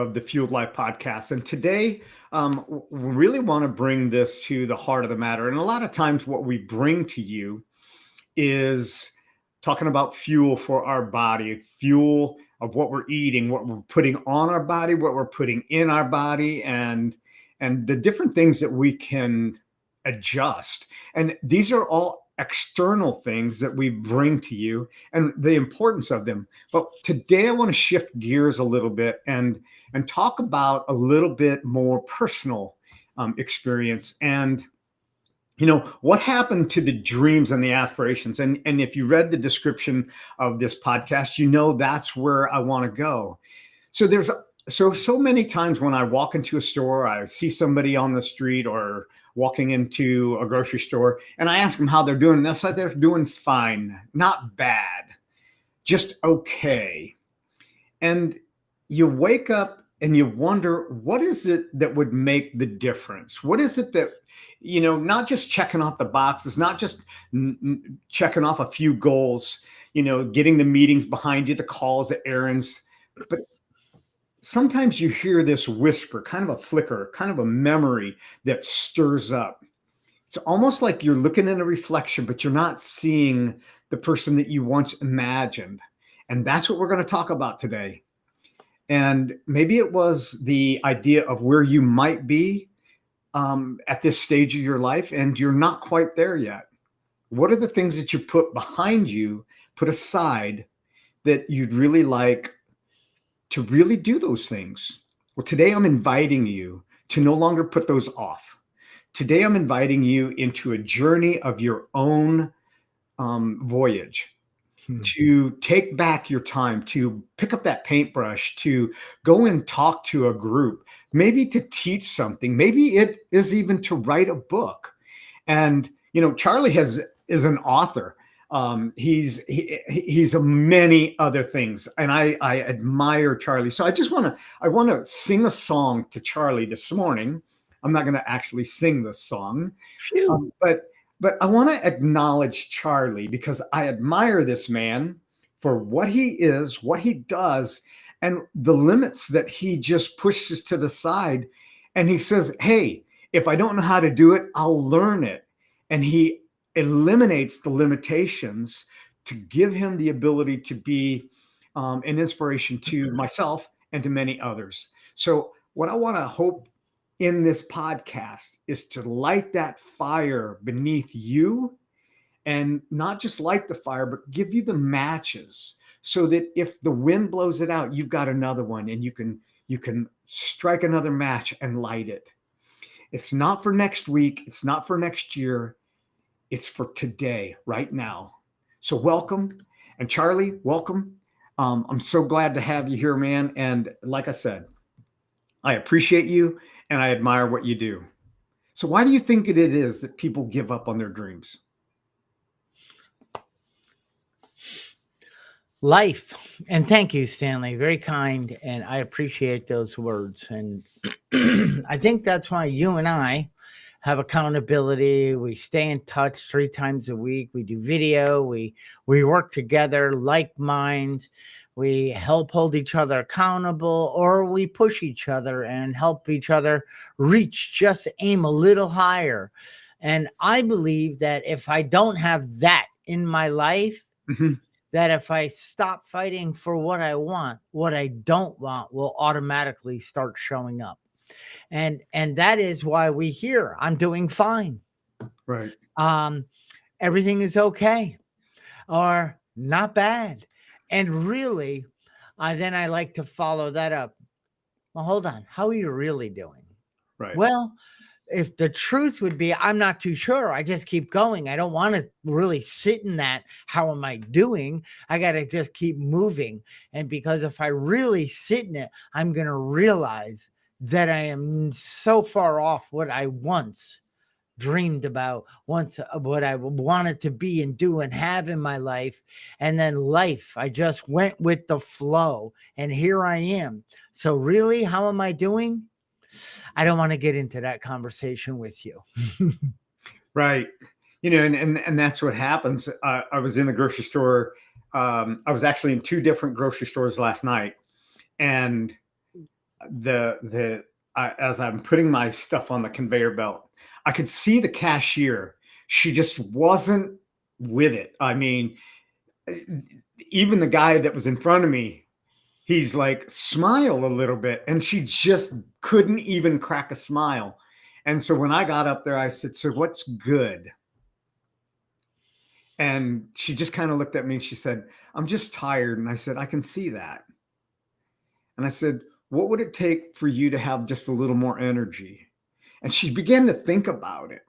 of the Fueled Life podcast. And today, we really want to bring this to the heart of the matter. And a lot of times, what we bring to you is talking about fuel for our body, fuel of what we're eating, what we're putting on our body, what we're putting in our body, and the different things that we can adjust. And these are all external things that we bring to you and the importance of them. But today I want to shift gears a little bit and talk about a little bit more personal experience and what happened to the dreams and the aspirations. And if you read the description of this podcast, that's where I want to go. So there's so many times when I walk into a store, I see somebody on the street or walking into a grocery store, and I ask them how they're doing. And they'll say they're doing fine, not bad, just okay. And you wake up and you wonder, what is it that would make the difference? What is it that, not just checking off the boxes, not just checking off a few goals, getting the meetings behind you, the calls, the errands, but sometimes you hear this whisper, kind of a flicker, kind of a memory that stirs up. It's almost like you're looking in a reflection, but you're not seeing the person that you once imagined. And that's what we're going to talk about today. And maybe it was the idea of where you might be at this stage of your life, and you're not quite there yet. What are the things that you put behind you, put aside, that you'd really like to really do those things? Well, today I'm inviting you to no longer put those off. Today I'm inviting you into a journey of your own voyage. To take back your time, to pick up that paintbrush, to go and talk to a group, maybe to teach something, maybe it is even to write a book. And Charlie is an author. He's many other things, and I admire Charlie. So I want to sing a song to Charlie this morning. I'm not going to actually sing this song, but I want to acknowledge Charlie because I admire this man for what he is, what he does, and the limits that he just pushes to the side. And he says, hey, if I don't know how to do it, I'll learn it. And he eliminates the limitations to give him the ability to be an inspiration to myself and to many others. So what I want to hope in this podcast is to light that fire beneath you, and not just light the fire, but give you the matches so that if the wind blows it out, you've got another one and you can strike another match and light it. It's not for next week. It's not for next year. It's for today, right now. So welcome. And Charlie, welcome. I'm so glad to have you here, man. And like I said, I appreciate you and I admire what you do. So why do you think it is that people give up on their dreams? Life. And thank you, Stanley. Very kind. And I appreciate those words. And I think that's why you and I have accountability. We stay in touch 3 times a week. We do video. We work together, like minds. We help hold each other accountable, or we push each other and help each other reach, just aim a little higher. And I believe that if I don't have that in my life, that if I stop fighting for what I want, what I don't want will automatically start showing up. And that is why we hear I'm doing fine. Right. Everything is okay or not bad. And really, then I like to follow that up. Well, hold on. How are you really doing? Right. Well, if the truth would be, I'm not too sure. I just keep going. I don't want to really sit in that. How am I doing? I got to just keep moving. And because if I really sit in it, I'm going to realize that I am so far off what I once dreamed about, once what I wanted to be and do and have in my life. And then life, I just went with the flow and here I am. So really, how am I doing? I don't want to get into that conversation with you. Right. And that's what happens. I was in the grocery store. I was actually in 2 different grocery stores last night. And as I'm putting my stuff on the conveyor belt, I could see the cashier. She just wasn't with it. I mean, even the guy that was in front of me, he's like, smile a little bit. And she just couldn't even crack a smile. And so when I got up there, I said, so what's good? And she just kind of looked at me and she said, I'm just tired. And I said, I can see that. And I said, what would it take for you to have just a little more energy? And she began to think about it.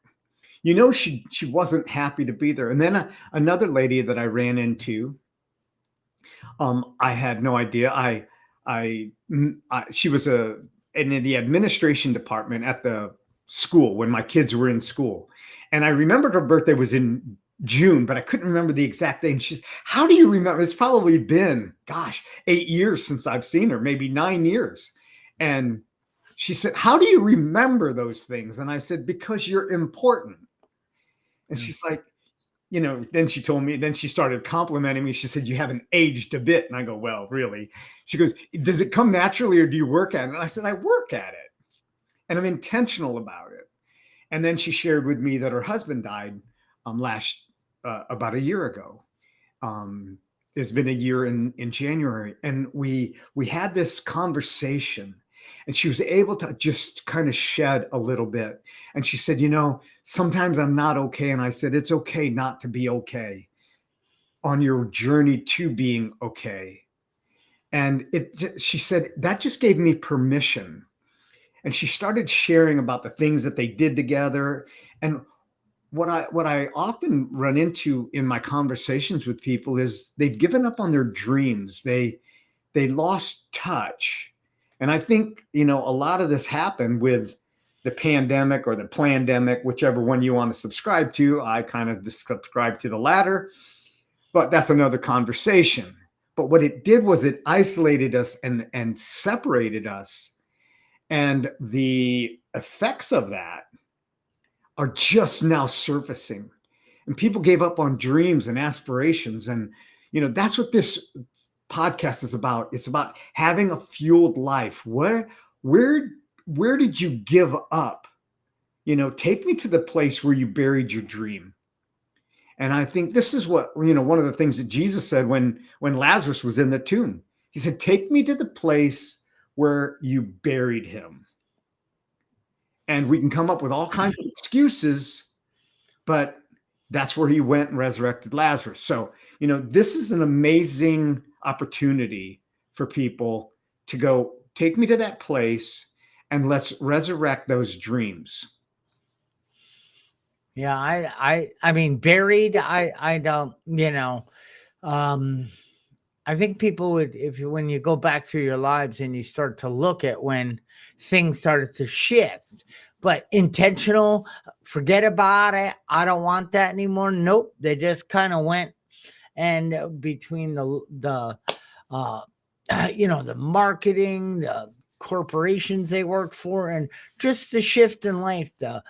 She wasn't happy to be there. And then another lady that I ran into, I had no idea. She was in the administration department at the school when my kids were in school. And I remembered her birthday was in June, but I couldn't remember the exact date. And she's, how do you remember? It's probably been, 8 years since I've seen her, maybe 9 years. And she said, how do you remember those things? And I said, because you're important. And she's like, then she told me, then she started complimenting me. She said, you haven't aged a bit. And I go, well, really? She goes, does it come naturally or do you work at it? And I said, I work at it and I'm intentional about it. And then she shared with me that her husband died about a year ago. It's been a year in January. And we had this conversation and she was able to just kind of shed a little bit. And she said, sometimes I'm not okay. And I said, it's okay not to be okay on your journey to being okay. And she said, that just gave me permission. And she started sharing about the things that they did together. And what I often run into in my conversations with people is they've given up on their dreams. They lost touch. And I think, a lot of this happened with the pandemic or the plandemic, whichever one you want to subscribe to. I kind of subscribe to the latter, but that's another conversation. But what it did was it isolated us and separated us. And the effects of that are just now surfacing. And people gave up on dreams and aspirations. And, that's what this podcast is about. It's about having a fueled life. Where did you give up? Take me to the place where you buried your dream. And I think this is what, one of the things that Jesus said when Lazarus was in the tomb. He said, take me to the place where you buried him. And we can come up with all kinds of excuses, but that's where he went and resurrected Lazarus. So, this is an amazing opportunity for people to go, take me to that place and let's resurrect those dreams. Yeah, I mean, buried. I don't. I think people would, when you go back through your lives and you start to look at when things started to shift, but intentional, forget about it. I don't want that anymore. Nope, they just kind of went, and between the marketing, the corporations they worked for, and just the shift in life, the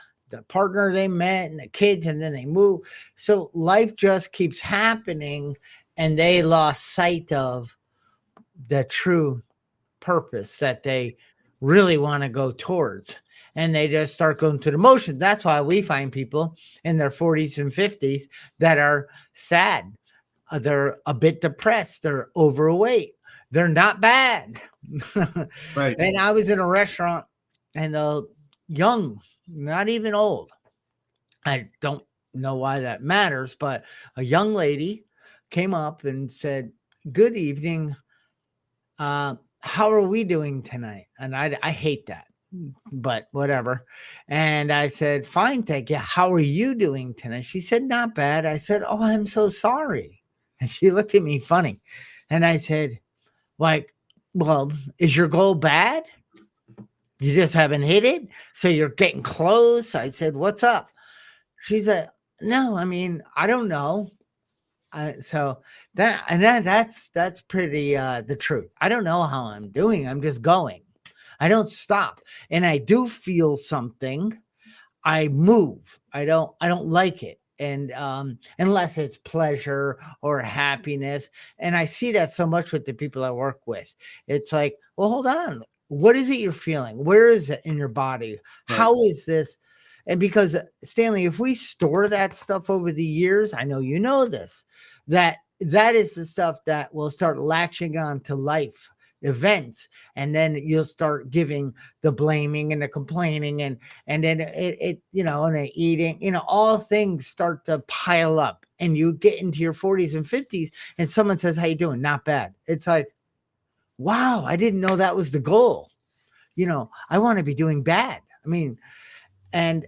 partner they met and the kids, and then they move. So life just keeps happening, and they lost sight of the true purpose that they really want to go towards. And they just start going through the motions. That's why we find people in their 40s and 50s that are sad. They're a bit depressed. They're overweight. They're not bad. Right. And I was in a restaurant and the young, not even old, I don't know why that matters, but a young lady came up and said, good evening. How are we doing tonight? And I hate that, but whatever. And I said, fine, thank you. How are you doing tonight? She said, not bad. I said, oh, I'm so sorry. And she looked at me funny. And I said, well, is your goal bad? You just haven't hit it? So you're getting close? I said, what's up? She said, no, I mean, I don't know. So that's pretty the truth. I don't know how I'm doing. I'm just going. I don't stop. And I do feel something. I move. I don't like it. And unless it's pleasure or happiness. And I see that so much with the people I work with. It's like, well, hold on. what is it you're feeling? Where is it in your body? Right. How is this? And because Stanley, if we store that stuff over the years, I know you know this, that is the stuff that will start latching on to life events, and then you'll start giving the blaming and the complaining, and then and the eating, all things start to pile up, and you get into your 40s and 50s, and someone says, how you doing? Not bad. It's like, wow, I didn't know that was the goal. I want to be doing bad. I mean, and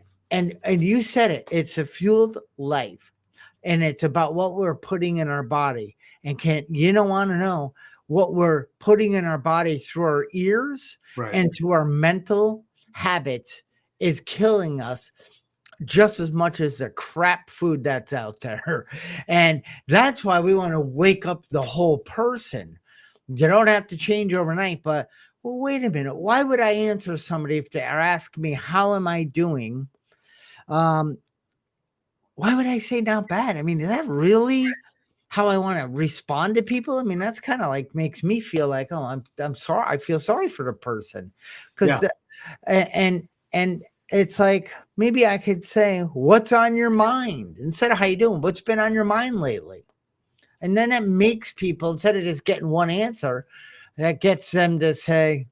you said it, it's a fueled life, and it's about what we're putting in our body. And don't want to know what we're putting in our body through our ears Right. and through our mental habits is killing us just as much as the crap food that's out there. And that's why we want to wake up the whole person. You don't have to change overnight, but well, wait a minute. Why would I answer somebody if they are asking me, how am I doing? Why would I say not bad? I mean, is that really how I want to respond to people? I mean, that's kind of like makes me feel like, oh, I'm sorry. I feel sorry for the person, because and it's like, maybe I could say, what's on your mind, instead of how you doing? What's been on your mind lately? And then that makes people, instead of just getting one answer, that gets them to say,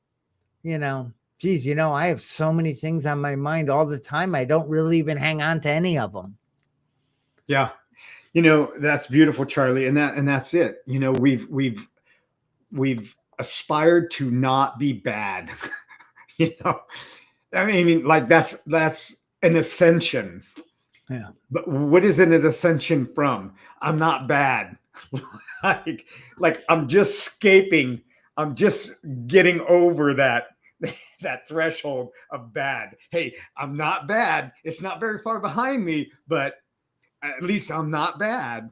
geez, I have so many things on my mind all the time. I don't really even hang on to any of them. Yeah. That's beautiful, Charlie. And that's it. We've aspired to not be bad. I mean, like that's an ascension. Yeah. But what is an ascension from? I'm not bad. like I'm just escaping. I'm just getting over that threshold of bad. Hey, I'm not bad. It's not very far behind me, but at least I'm not bad.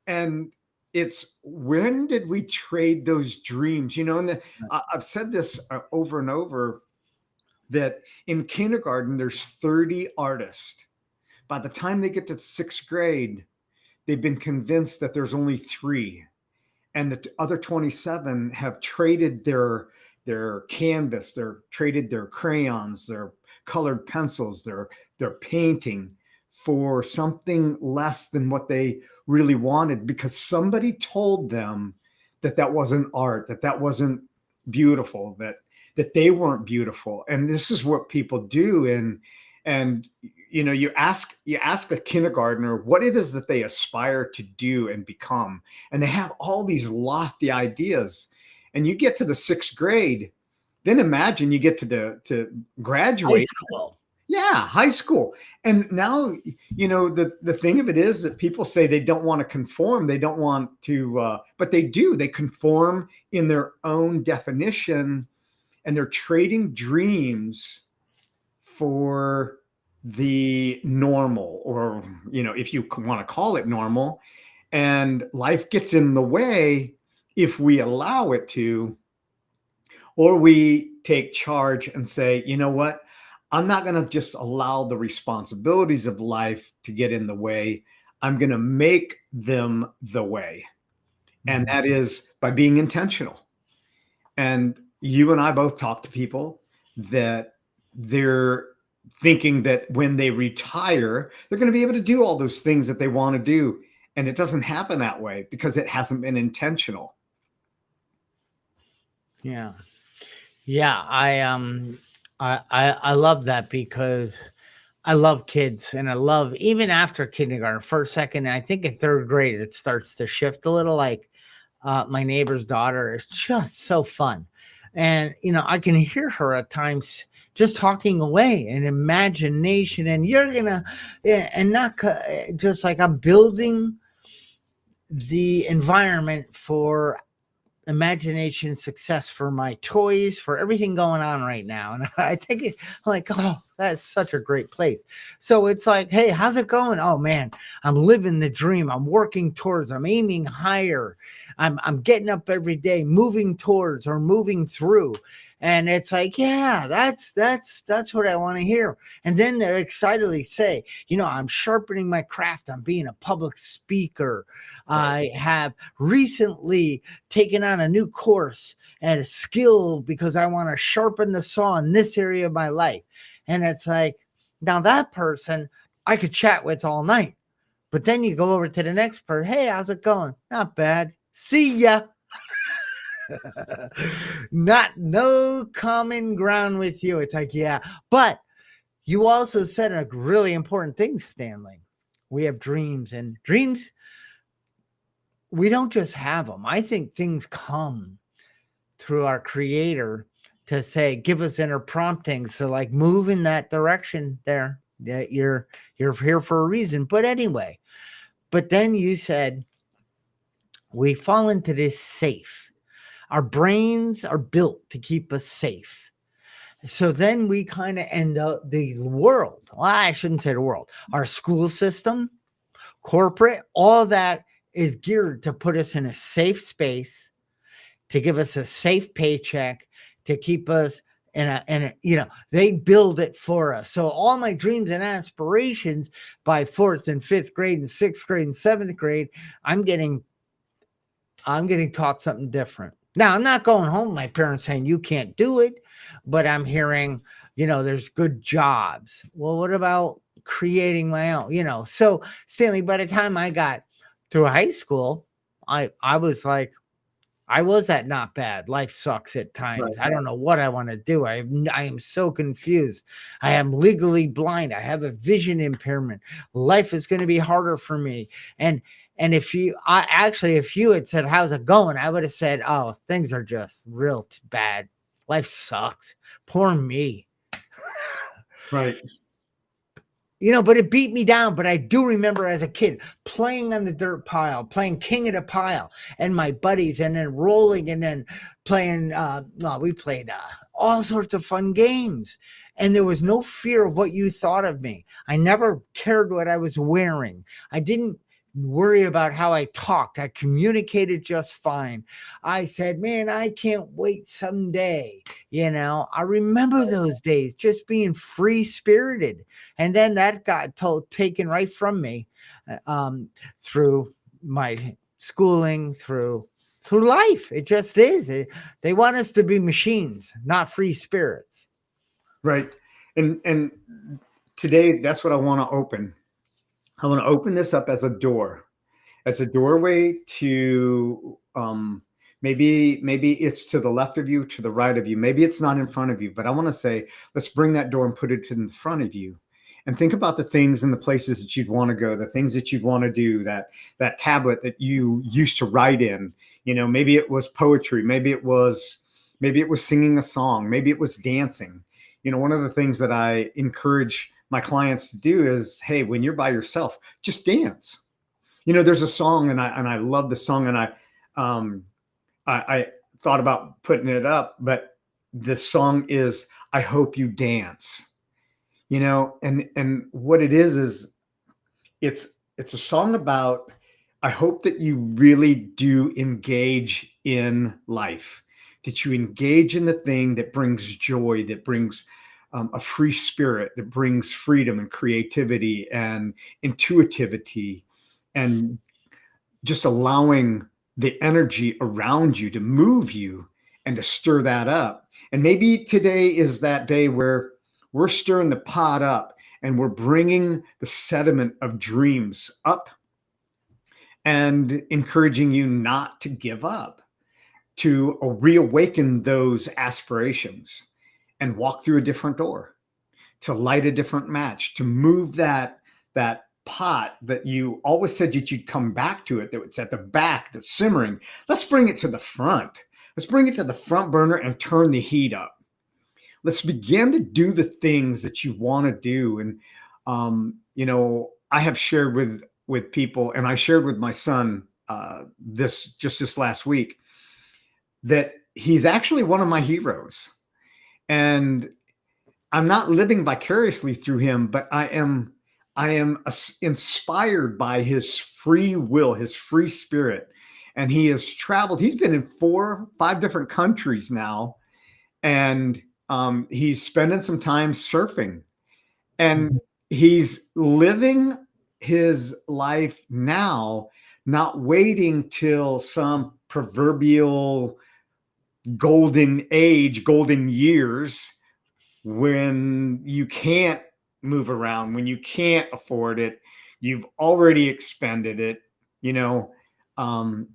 And it's, when did we trade those dreams? And I've said this over and over, that in kindergarten, there's 30 artists. By the time they get to 6th grade, they've been convinced that there's only 3. And the other 27 have traded their canvas, they're traded their crayons, their colored pencils, their painting for something less than what they really wanted, because somebody told them that wasn't art, that wasn't beautiful, that they weren't beautiful. And this is what people do. And you ask a kindergartner what it is that they aspire to do and become, and they have all these lofty ideas. And you get to the 6th grade, then imagine you get to graduate. High school. Yeah, high school. And now, the thing of it is that people say they don't want to conform. They don't want to, but they do. They conform in their own definition, and they're trading dreams for the normal, or, if you want to call it normal. And life gets in the way if we allow it to, or we take charge and say, you know what? I'm not going to just allow the responsibilities of life to get in the way. I'm going to make them the way. And that is by being intentional. And you and I both talk to people that they're thinking that when they retire, they're going to be able to do all those things that they want to do. And it doesn't happen that way because it hasn't been intentional. Yeah. Yeah. I love that, because I love kids, and I love, even after kindergarten, first, second, and I think in 3rd grade, it starts to shift a little. Like my neighbor's daughter is just so fun. And, I can hear her at times just talking away and imagination, and you're going to, and not just like, I'm building the environment for imagination success for my toys, for everything going on right now. And I think like, oh, That's such a great place. So it's like, hey, how's it going? Oh man, I'm living the dream. I'm working towards, I'm aiming higher. I'm getting up every day, moving towards or moving through. And it's like, yeah, that's what I want to hear. And then they excitedly say, I'm sharpening my craft. I'm being a public speaker. Right. I have recently taken on a new course and a skill because I want to sharpen the saw in this area of my life. And it's like, now that person I could chat with all night. But then you go over to the next person. Hey, how's it going? Not bad. See ya. Not no common ground with you. It's like, yeah. But you also said a really important thing, Stanley. We have dreams, and dreams, we don't just have them. I think things come through our creator to say, give us inner promptings. So like move in that direction there. That you're here for a reason. But anyway, but then you said we fall into this safe. Our brains are built to keep us safe. So then we kind of end up the world. Well, I shouldn't say the world. Our school system, corporate, all that is geared to put us in a safe space, to give us a safe paycheck, to keep us in a they build it for us. So all my dreams and aspirations by 4th and 5th grade and 6th grade and 7th grade, I'm getting taught something different. Now, I'm not going home to my parents saying you can't do it, but I'm hearing, there's good jobs. Well, what about creating my own? So Stanley, by the time I got through high school, I was like, I was at not bad. Life sucks at times. Right. I don't know what I want to do. I am so confused. I am legally blind. I have a vision impairment. Life is going to be harder for me. And if you had said, how's it going? I would have said, oh, things are just real bad. Life sucks. Poor me. Right. But it beat me down. But I do remember as a kid playing on the dirt pile, playing king of the pile, and my buddies, and then rolling, and then playing. We played all sorts of fun games, and there was no fear of what you thought of me. I never cared what I was wearing. I didn't worry about how I talked. I communicated just fine. I said, man, I can't wait someday. I remember those days just being free spirited. And then that got taken right from me through my schooling, through life. It just is. They want us to be machines, not free spirits. Right. And today, that's what I want to open. I want to open this up as a doorway to maybe it's to the left of you, to the right of you. Maybe it's not in front of you, but I want to say, let's bring that door and put it in front of you. And think about the things and the places that you'd want to go, the things that you'd want to do, that tablet that you used to write in. Maybe it was poetry, maybe it was singing a song, maybe it was dancing. One of the things that I encourage my clients to do is, hey, when you're by yourself, just dance. There's a song, and I love the song, and I thought about putting it up, but the song is "I Hope You Dance." And what it is it's a song about, I hope that you really do engage in life, that you engage in the thing that brings joy, that brings a free spirit, that brings freedom and creativity and intuitivity, and just allowing the energy around you to move you and to stir that up. And maybe today is that day where we're stirring the pot up and we're bringing the sediment of dreams up and encouraging you not to give up, to reawaken those aspirations and walk through a different door, to light a different match, to move that pot that you always said that you'd come back to it, that it's at the back, that's simmering. Let's bring it to the front. Let's bring it to the front burner and turn the heat up. Let's begin to do the things that you want to do. And, I have shared with people, and I shared with my son this last week, that he's actually one of my heroes. And I'm not living vicariously through him, but I am inspired by his free will, his free spirit. And he has traveled. He's been in 4, 5 different countries now, and he's spending some time surfing, and he's living his life now, not waiting till some proverbial golden age, golden years, when you can't move around, when you can't afford it, you've already expended it, you know, um,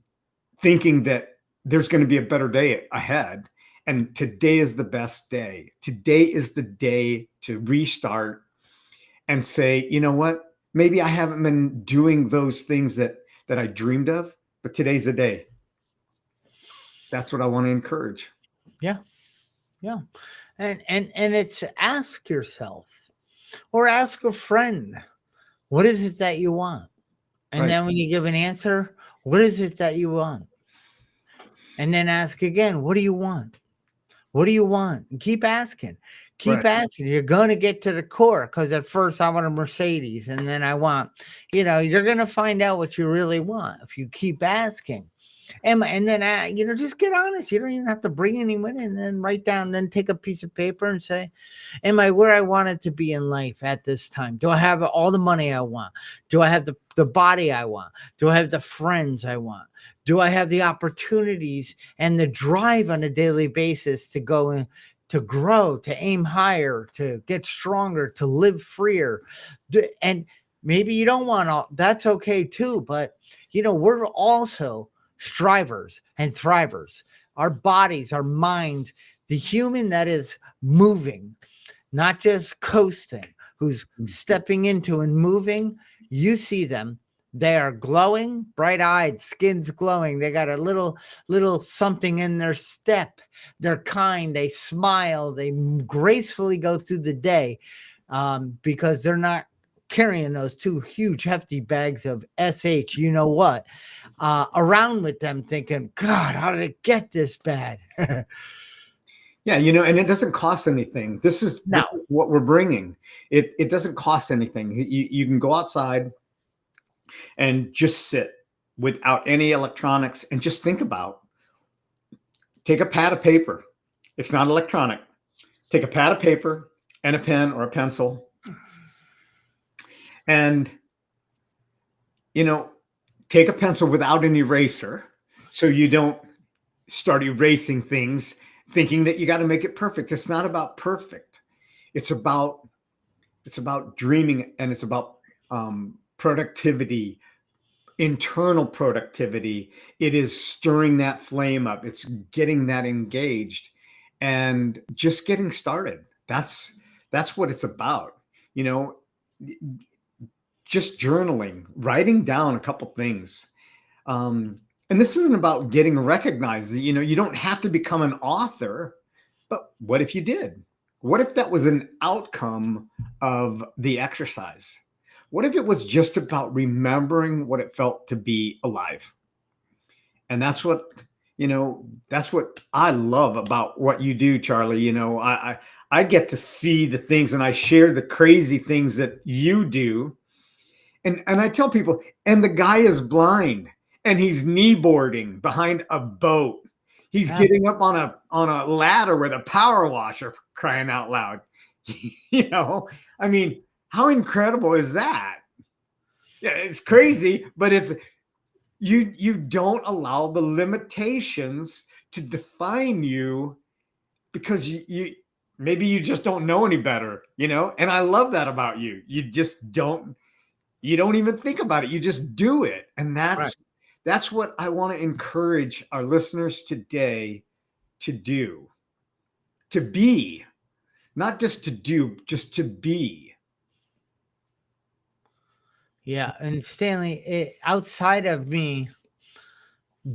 thinking that there's going to be a better day ahead. And today is the best day. Today is the day to restart and say, you know what? Maybe I haven't been doing those things that I dreamed of, but today's the day. That's what I want to encourage. Yeah. Yeah. And it's ask yourself or ask a friend, what is it that you want? And Right. then when you give an answer, what is it that you want? And then ask again, what do you want? What do you want? And keep asking. Keep Right. asking. You're going to get to the core, because at first I want a Mercedes and then I want, you're going to find out what you really want if you keep asking. And then, just get honest. You don't even have to bring anyone in, and then write down, then take a piece of paper and say, am I where I wanted to be in life at this time? Do I have all the money I want? Do I have the body I want? Do I have the friends I want? Do I have the opportunities and the drive on a daily basis to go in, to grow, to aim higher, to get stronger, to live freer? And maybe you don't want all, that's okay too. But, we're also strivers and thrivers. Our bodies, our minds, the human that is moving, not just coasting, who's stepping into and moving. You see them. They are glowing, bright-eyed, skin's glowing. They got a little something in their step. They're kind. They smile. They gracefully go through the day, because they're not carrying those 2 huge, hefty bags of SH, around with them, thinking, God, how did it get this bad? Yeah, and it doesn't cost anything. This is what we're bringing. It doesn't cost anything. You can go outside and just sit without any electronics and just think about. Take a pad of paper. It's not electronic. Take a pad of paper and a pen or a pencil, and take a pencil without an eraser, so you don't start erasing things thinking that you got to make it perfect. It's not about perfect. It's about dreaming, and it's about productivity, internal productivity. It is stirring that flame up. It's getting that engaged and just getting started. That's what it's about. Just journaling, writing down a couple things. And this isn't about getting recognized. You don't have to become an author, but what if you did? What if that was an outcome of the exercise? What if it was just about remembering what it felt to be alive? And that's what I love about what you do, Charlie. I get to see the things, and I share the crazy things that you do. And I tell people, and the guy is blind, and he's kneeboarding behind a boat. He's getting up on a ladder with a power washer, crying out loud. I mean, how incredible is that? Yeah, it's crazy, but it's you don't allow the limitations to define you, because you maybe you just don't know any better, and I love that about you. You just don't even think about it. You just do it. And that's what I want to encourage our listeners today to do. To be, not just to do, just to be. Yeah. And Stanley, outside of me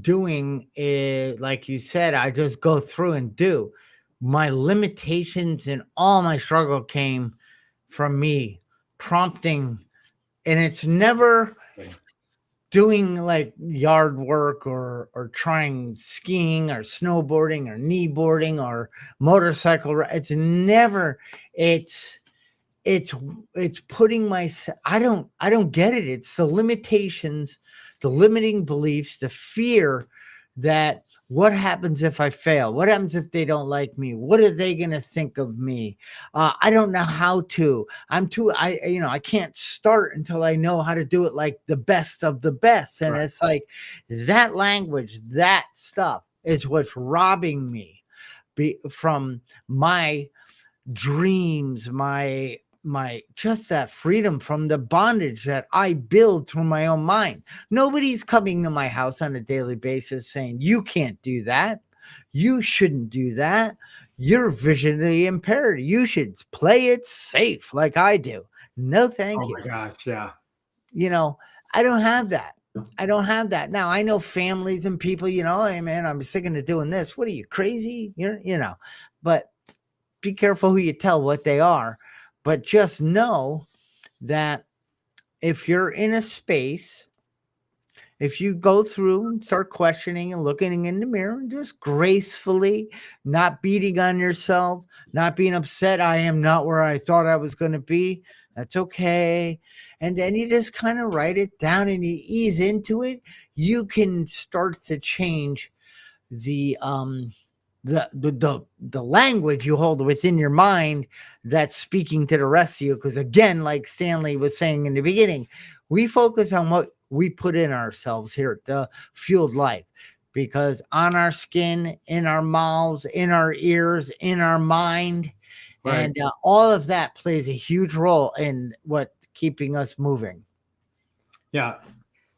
doing it, like you said, I just go through and do. My limitations and all my struggle came from me prompting, and it's never doing like yard work or trying skiing or snowboarding or kneeboarding or it's never it's it's it's putting myself. I don't get it. It's the limitations, the limiting beliefs, the fear that what happens if I fail? What happens if they don't like me? What are they going to think of me? I don't know how to. I can't start until I know how to do it like the best of the best. And Right. it's like that language, that stuff is what's robbing me from my dreams, my just that freedom from the bondage that I build through my own mind. Nobody's coming to my house on a daily basis saying you can't do that. You shouldn't do that. You're visually impaired. You should play it safe like I do. No, Oh thank you. my gosh. Yeah. You know, I don't have that. I don't have that. Now I know families and people, hey man, I'm sick of doing this. What are you crazy? But be careful who you tell what they are, but just know that if you're in a space, if you go through and start questioning and looking in the mirror and just gracefully, not beating on yourself, not being upset, I am not where I thought I was going to be. That's okay. And then you just kind of write it down and you ease into it. You can start to change the the language you hold within your mind that's speaking to the rest of you. Because again, like Stanley was saying in the beginning, we focus on what we put in ourselves here at the Fueled Life, because on our skin, in our mouths, in our ears, in our mind, Right. and all of that plays a huge role in what keeping us moving. Yeah.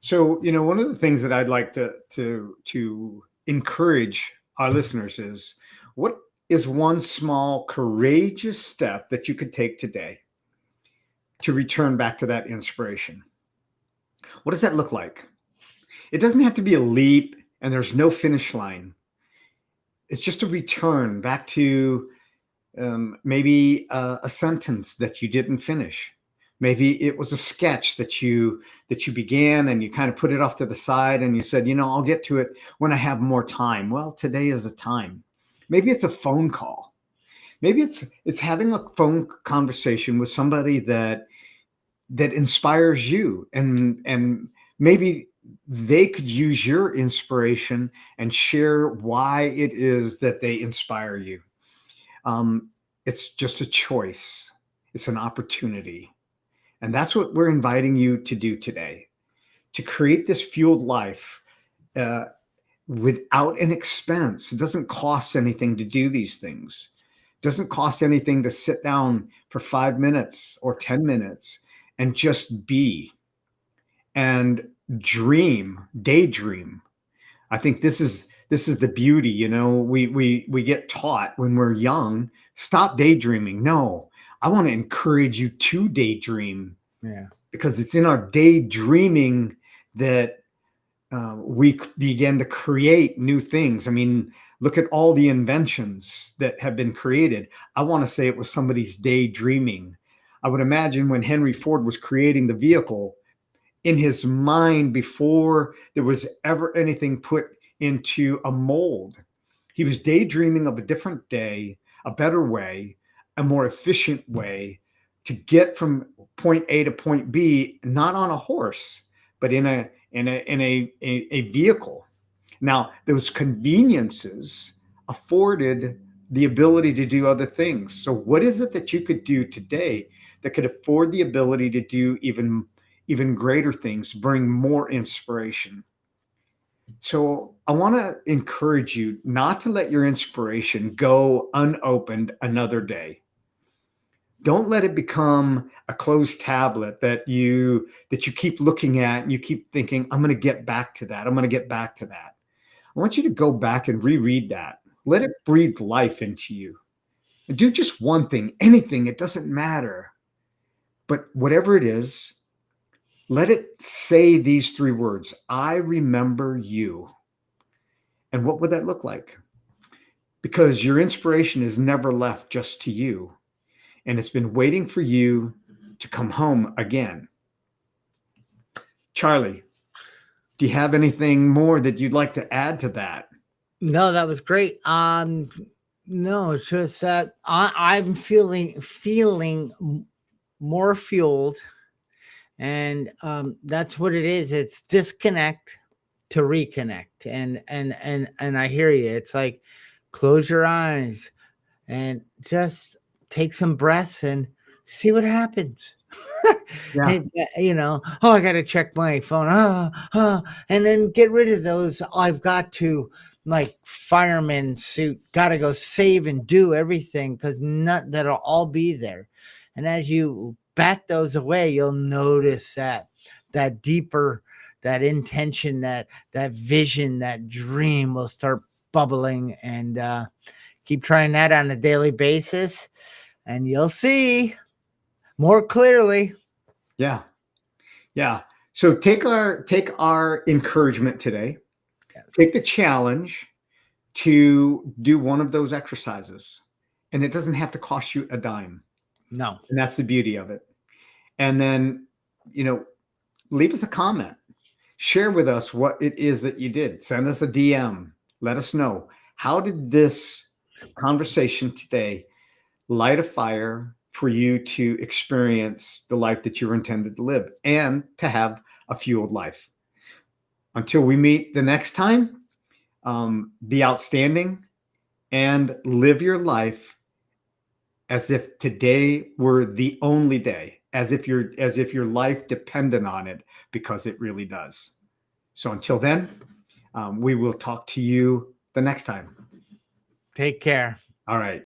So, one of the things that I'd like to encourage our listeners is, what is one small courageous step that you could take today to return back to that inspiration? What does that look like? It doesn't have to be a leap and there's no finish line. It's just a return back to maybe a sentence that you didn't finish. Maybe it was a sketch that you began and you kind of put it off to the side and you said, I'll get to it when I have more time. Well, today is the time. Maybe it's a phone call. Maybe it's having a phone conversation with somebody that inspires you, and maybe they could use your inspiration and share why it is that they inspire you. It's just a choice. It's an opportunity. And that's what we're inviting you to do today, to create this fueled life uh, without an expense. It doesn't cost anything to do these things. It doesn't cost anything to sit down for 5 minutes or 10 minutes and just be and daydream. I think this is the beauty. We get taught when we're young, stop daydreaming. No, I want to encourage you to daydream, Yeah. because it's in our daydreaming that we begin to create new things. I mean, look at all the inventions that have been created. I want to say it was somebody's daydreaming. I would imagine when Henry Ford was creating the vehicle, in his mind, before there was ever anything put into a mold, he was daydreaming of a different day, a better way, a more efficient way to get from point A to point B, not on a horse, but in a vehicle. Now, those conveniences afforded the ability to do other things. So what is it that you could do today that could afford the ability to do even greater things, bring more inspiration? So I want to encourage you not to let your inspiration go unopened another day. Don't let it become a closed tablet that you keep looking at and you keep thinking, I'm going to get back to that. I'm going to get back to that. I want you to go back and reread that. Let it breathe life into you. And do just one thing, anything, it doesn't matter. But whatever it is, let it say these three words: I remember you. And what would that look like? Because your inspiration is never left just to you, and it's been waiting for you to come home again. Charlie, Do you have anything more that you'd like to add to that? No, that was great. No, it's just that I'm feeling more fueled, and that's what it is. It's disconnect to reconnect, and I hear you. It's like close your eyes and just take some breaths and see what happens. Yeah. Oh, I got to check my phone. And then get rid of those. I've got to, like, fireman suit, got to go save and do everything because not that'll all be there. And as you bat those away, you'll notice that deeper, that intention, that vision, that dream will start bubbling. And keep trying that on a daily basis, and you'll see more clearly. Yeah. Yeah. So take our encouragement today. Yes. Take the challenge to do one of those exercises. And it doesn't have to cost you a dime. No. And that's the beauty of it. And then, leave us a comment. Share with us what it is that you did. Send us a DM. Let us know. How did this conversation today light a fire for you to experience the life that you're intended to live and to have a fueled life? Until we meet the next time, be outstanding and live your life as if today were the only day, as if your life depended on it, because it really does. So until then, we will talk to you the next time. Take care. All right.